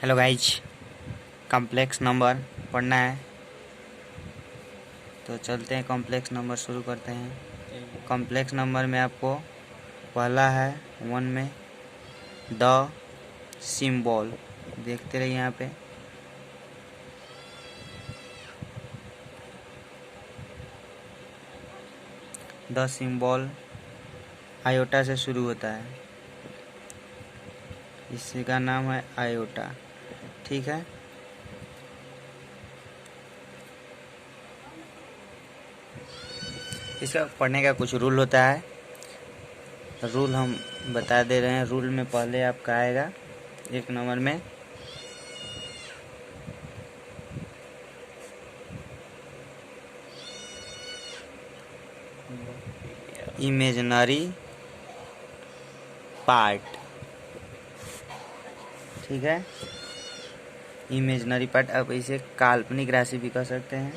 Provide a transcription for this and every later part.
Hello guys, complex number पढ़ना है तो चलते हैं। कॉम्प्लेक्स नंबर शुरू करते हैं। कॉम्प्लेक्स नंबर में आपको पहला है 1 में द सिंबल। देखते रहिए यहाँ पे द सिंबल आयोटा से शुरू होता है, इसी का नाम है आयोटा। ठीक है, इसका पढ़ने का कुछ रूल होता है। रूल हम बता दे रहे हैं। रूल में पहले आपका आएगा 1 नंबर में इमेजिनरी पार्ट। ठीक है, इमेजिनरी पार्ट। आप इसे काल्पनिक राशि भी कह सकते हैं।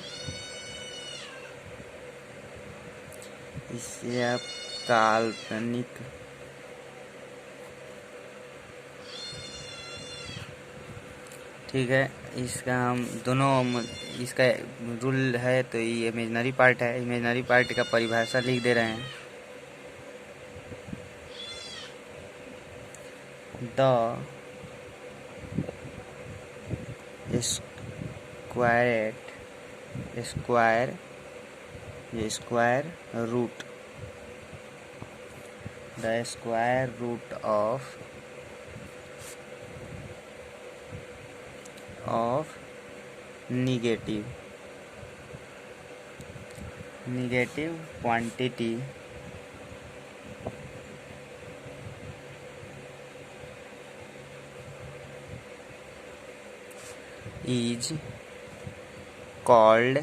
इसे आप काल्पनिक ठीक है, इसका हम दोनों इसका रूल है तो ये इमेजिनरी पार्ट है। इमेजिनरी पार्ट का परिभाषा लिख दे रहे हैं। The square root the square root of negative quantity is called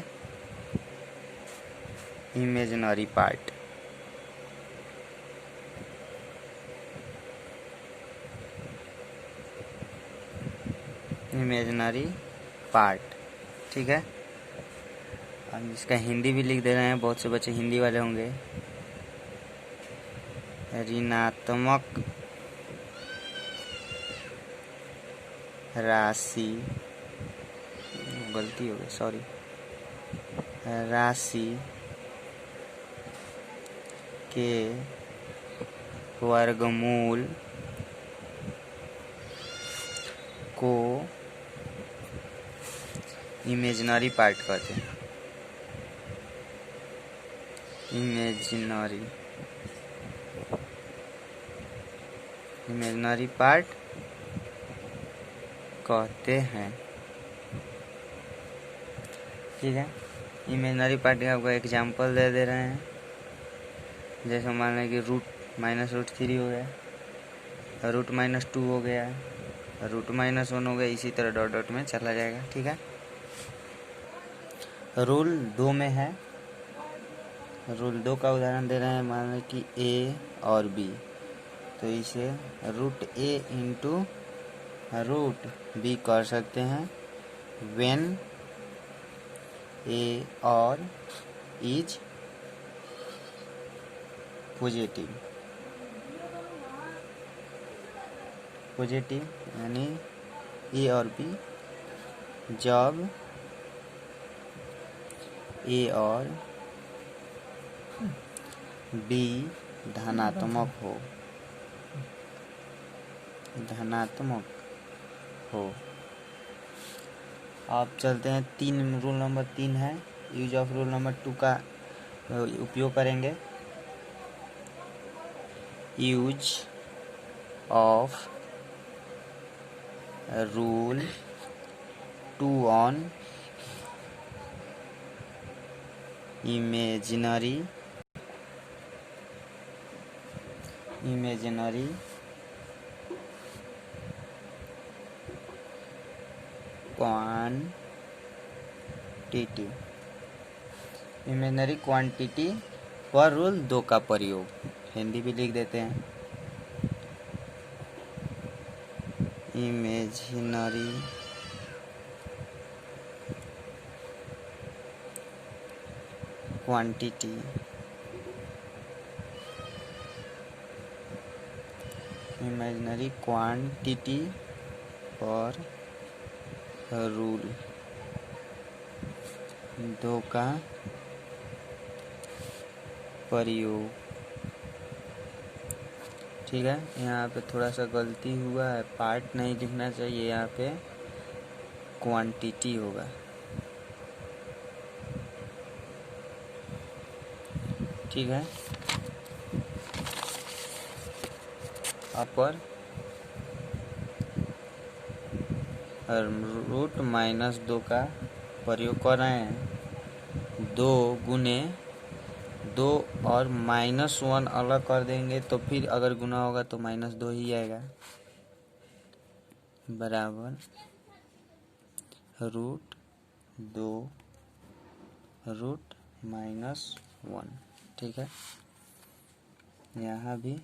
imaginary part। Imaginary part. ठीक है, अब इसका हिंदी भी लिख दे रहे हैं। बहुत से बच्चे हिंदी वाले होंगे। ऋणात्मक राशि, गलती हो गई, सॉरी, राशि के वर्गमूल को इमेजिनरी पार्ट कहते हैं। इमेजिनरी पार्ट कहते हैं। ठीक है, इमेजिनरी पार्ट का आपको एग्जाम्पल दे रहे हैं। जैसे मान लें कि √-√3 हो गया, √-2 हो गया, √-1 हो गया। इसी तरह डॉट डॉट में चला जाएगा। ठीक है, रूल 2 में है। रूल 2 का उदाहरण दे रहे हैं। मान लें कि A और B, तो इसे √A इंटू √B कर सकते हैं when A और इज पॉजिटिव यानी A और B जब A और B धनात्मक हो। आप चलते हैं रूल नंबर 3 है। यूज ऑफ रूल नंबर 2 का उपयोग करेंगे। Use of rule 2 on imaginary quantity पर रूल 2 का प्रयोग। हिंदी भी लिख देते हैं। इमेजिनरी क्वांटिटी पर रूल दो का प्रयोग। ठीक है, यहाँ पे थोड़ा सा गलती हुआ है, पार्ट नहीं लिखना चाहिए, यहाँ पे क्वांटिटी होगा। ठीक है, अपर रूट -2 का प्रयोग कर रहे हैं। 2 गुने 2 और -1 अलग कर देंगे तो फिर अगर गुना होगा तो -2 ही आएगा, बराबर √2 √-1। ठीक है, यहाँ भी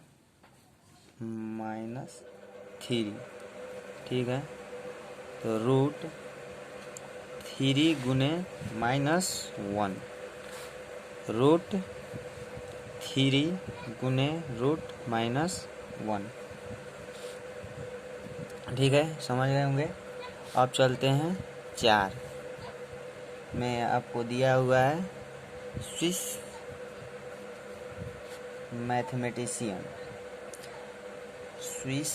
-3। ठीक है, तो √3 गुने -1 √3 गुने √-1। ठीक है, समझ गए होंगे। अब चलते हैं 4 में। आपको दिया हुआ है स्विस मैथमेटिशियन, स्विस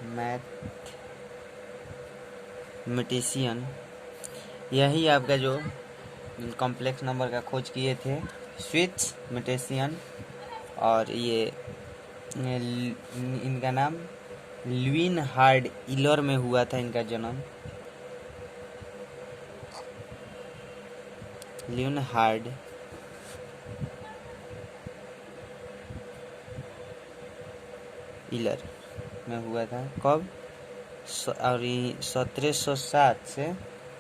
मैथमेटिशियन, यही आपका जो कॉम्प्लेक्स नंबर का खोज किए थे, स्विस मैथमेटिशियन। और ये इनका नाम ल्यूइनहार्ड इलर में हुआ था, इनका जन्म ल्यूइनहार्ड इलर में हुआ था। कब? और 1707 से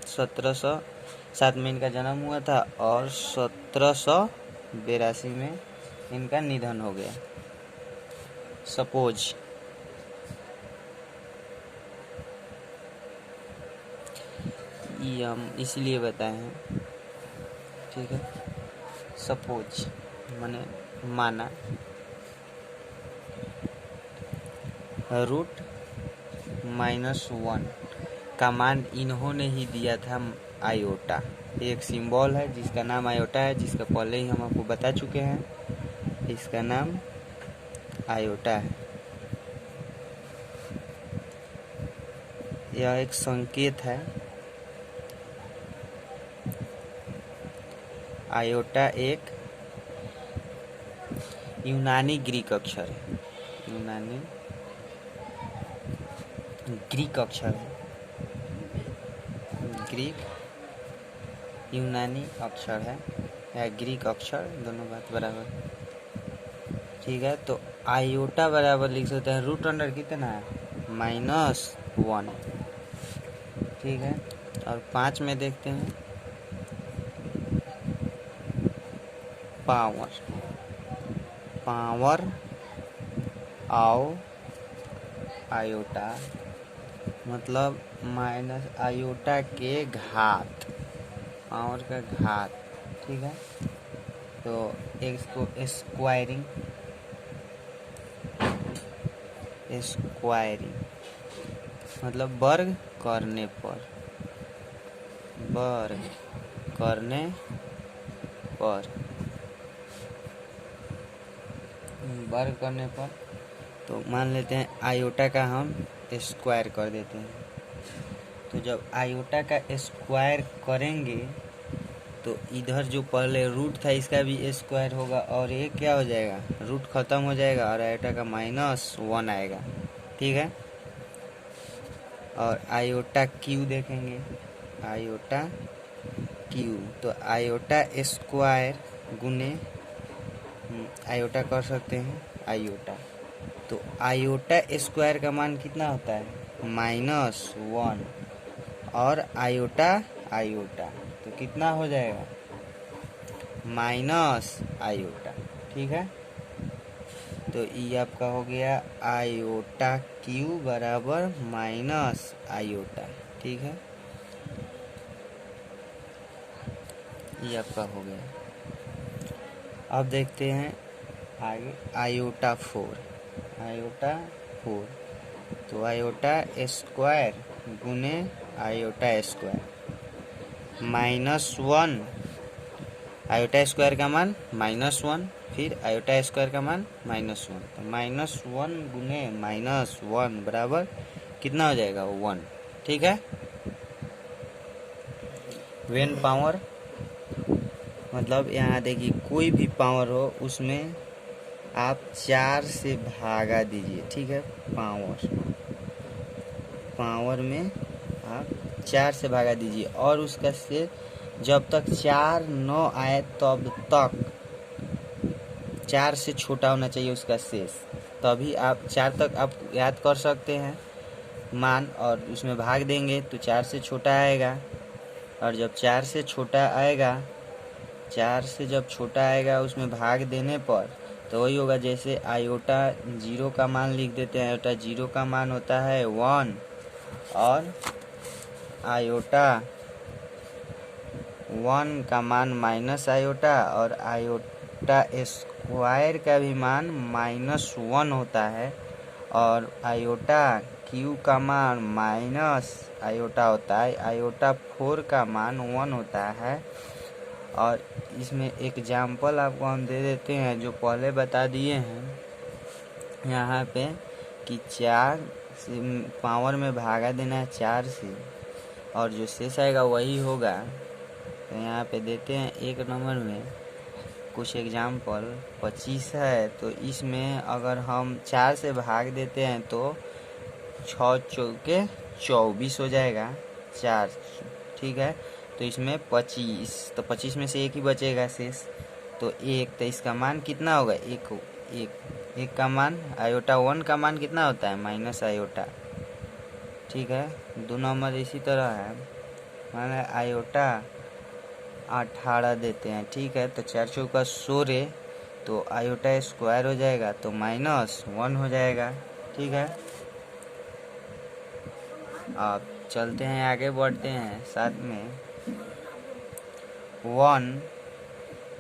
1707 में इनका जन्म हुआ था और 1782 में इनका निधन हो गया। सपोज ये हम इसलिए बताए हैं। ठीक है, सपोज माने माना, √-1 का मान इन्होंने ही दिया था, आयोटा। एक सिंबल है जिसका नाम आयोटा है, जिसका पहले ही हम आपको बता चुके हैं, इसका नाम आयोटा है। यह एक संकेत है। आयोटा एक यूनानी ग्रीक अक्षर है, यूनानी ग्रीक अक्षर है, ग्रीक यूनानी अक्षर है या ग्रीक अक्षर, दोनों बात बराबर। ठीक है, तो आयोटा बराबर लिख सकते हैं रूट अंडर कितना है, -1। ठीक है, और 5 में देखते हैं पावर आओ आयोटा, मतलब माइनस आयोटा के घात, पावर का घात। ठीक है, तो इसको स्क्वायरिंग मतलब वर्ग करने पर, वर्ग करने पर, वर्ग करने पर। तो मान लेते हैं आयोटा का हम स्क्वायर कर देते हैं। तो जब आयोटा का स्क्वायर करेंगे तो इधर जो पहले रूट था इसका भी स्क्वायर होगा और ये क्या हो जाएगा, रूट खत्म हो जाएगा और आयोटा का -1 आएगा। ठीक है, और आयोटा क्यू देखेंगे, आयोटा क्यू, तो आयोटा स्क्वायर गुने आयोटा कर सकते हैं आयोटा। तो आयोटा स्क्वायर का मान कितना होता है, -1 और आयोटा आयोटा, तो कितना हो जाएगा, माइनस आयोटा। ठीक है, तो ये आपका हो गया आयोटा क्यू बराबर माइनस आयोटा। ठीक है, ये आपका हो गया। अब देखते हैं आगे आयोटा 4, आयोटा 4 तो आयोटा स्क्वायर गुने आयोटा स्क्वायर -1, आयोटा स्क्वायर का मान -1, फिर आयोटा स्क्वायर का मान -1, तो -1 गुने -1 बराबर कितना हो जाएगा 1। ठीक है, वेन पावर मतलब यहाँ देखिए कोई भी पावर हो उसमें आप 4 से भागा दीजिए। ठीक है, पावर में आप 4 से भागा दीजिए और उसका से जब तक 4 न आए तब तक 4 से छोटा होना चाहिए उसका शेष, तभी आप 4 तक आप याद कर सकते हैं मान, और उसमें भाग देंगे तो 4 से छोटा आएगा। और जब 4 से छोटा आएगा, 4 से जब छोटा आएगा उसमें भाग देने पर तो वही होगा जैसे आयोटा 0 का मान लिख देते हैं। आयोटा 0 का मान होता है 1 और आयोटा 1 का मान माइनस आयोटा और आयोटा स्क्वायर का भी मान -1 होता है और आयोटा क्यू का मान माइनस आयोटा होता है। आयोटा 4 का मान 1 होता है। और इसमें एग्जाम्पल आपको हम दे देते हैं जो पहले बता दिए हैं यहाँ पे कि 4 से पावर में भागा देना है 4 से और जो शेष आएगा वही होगा। तो यहाँ पे देते हैं 1 नंबर में कुछ एग्जाम्पल 25 है, तो इसमें अगर हम 4 से भाग देते हैं तो 6 चौके 24 हो जाएगा 4। ठीक है, तो इसमें 25, तो 25 में से 1 ही बचेगा शेष, तो 1, तो इसका मान कितना होगा 1 का मान आयोटा 1 का मान कितना होता है माइनस आयोटा। ठीक है, 2 नंबर इसी तरह है, माने आयोटा 18 देते हैं। ठीक है, तो 4 चौका 16, तो आयोटा स्क्वायर हो जाएगा तो -1 हो जाएगा। ठीक है, अब चलते हैं आगे बढ़ते हैं साथ में 1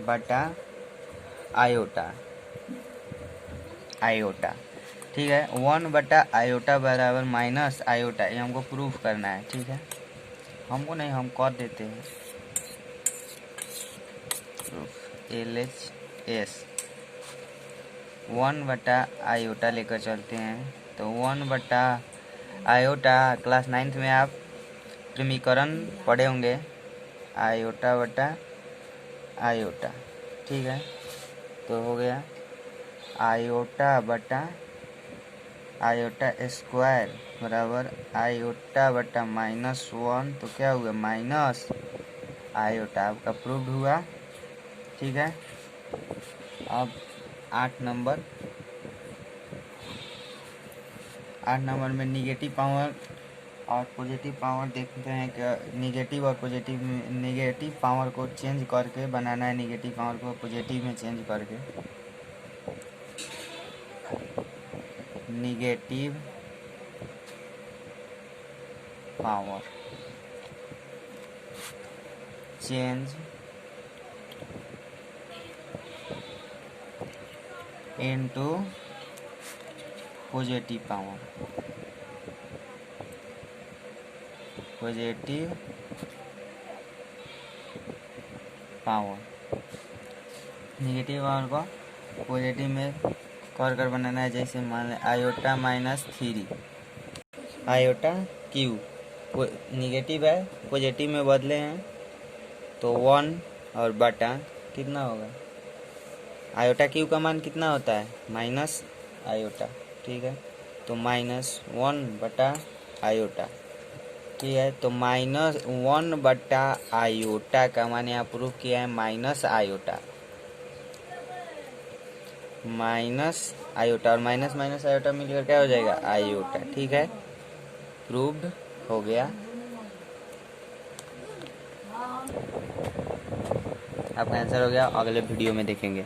बटा आयोटा। ठीक है, 1 बटा आयोटा बराबर माइनस आयोटा, ये हमको प्रूफ करना है। ठीक है, हमको नहीं, हम कर देते हैं LHS 1 बटा आयोटा लेकर चलते हैं। तो 1 बटा आयोटा क्लास 9th में आप समीकरण पढ़े होंगे, आयोटा बटा आयोटा। ठीक है, तो हो गया आयोटा बटा आयोटा स्क्वायर बराबर आयोटा बटा -1, तो क्या हुआ माइनस आयोटा, आपका प्रूव्ड हुआ। ठीक है, अब 8 नंबर में निगेटिव पावर और पॉजिटिव पावर देखते हैं कि निगेटिव और पॉजिटिव, निगेटिव पावर को चेंज करके बनाना है, निगेटिव पावर को पॉजिटिव में चेंज करके negative power change into positive power, positive power, negative power को पॉजिटिव में कर बनाना है। जैसे मान लें आयोटा -3 आयोटा क्यू निगेटिव है पॉजिटिव में बदले हैं तो 1 और बटा कितना होगा, आयोटा क्यू का मान कितना होता है माइनस आयोटा। ठीक है, तो -1 बटा आयोटा। ठीक है, तो -1 बटा आयोटा का मान यहाँ प्रूफ किया है माइनस आयोटा, माइनस आयोटा और माइनस माइनस आयोटा मिलकर क्या हो जाएगा आयोटा। ठीक है, प्रूव्ड हो गया। आपका आंसर हो गया, अगले वीडियो में देखेंगे।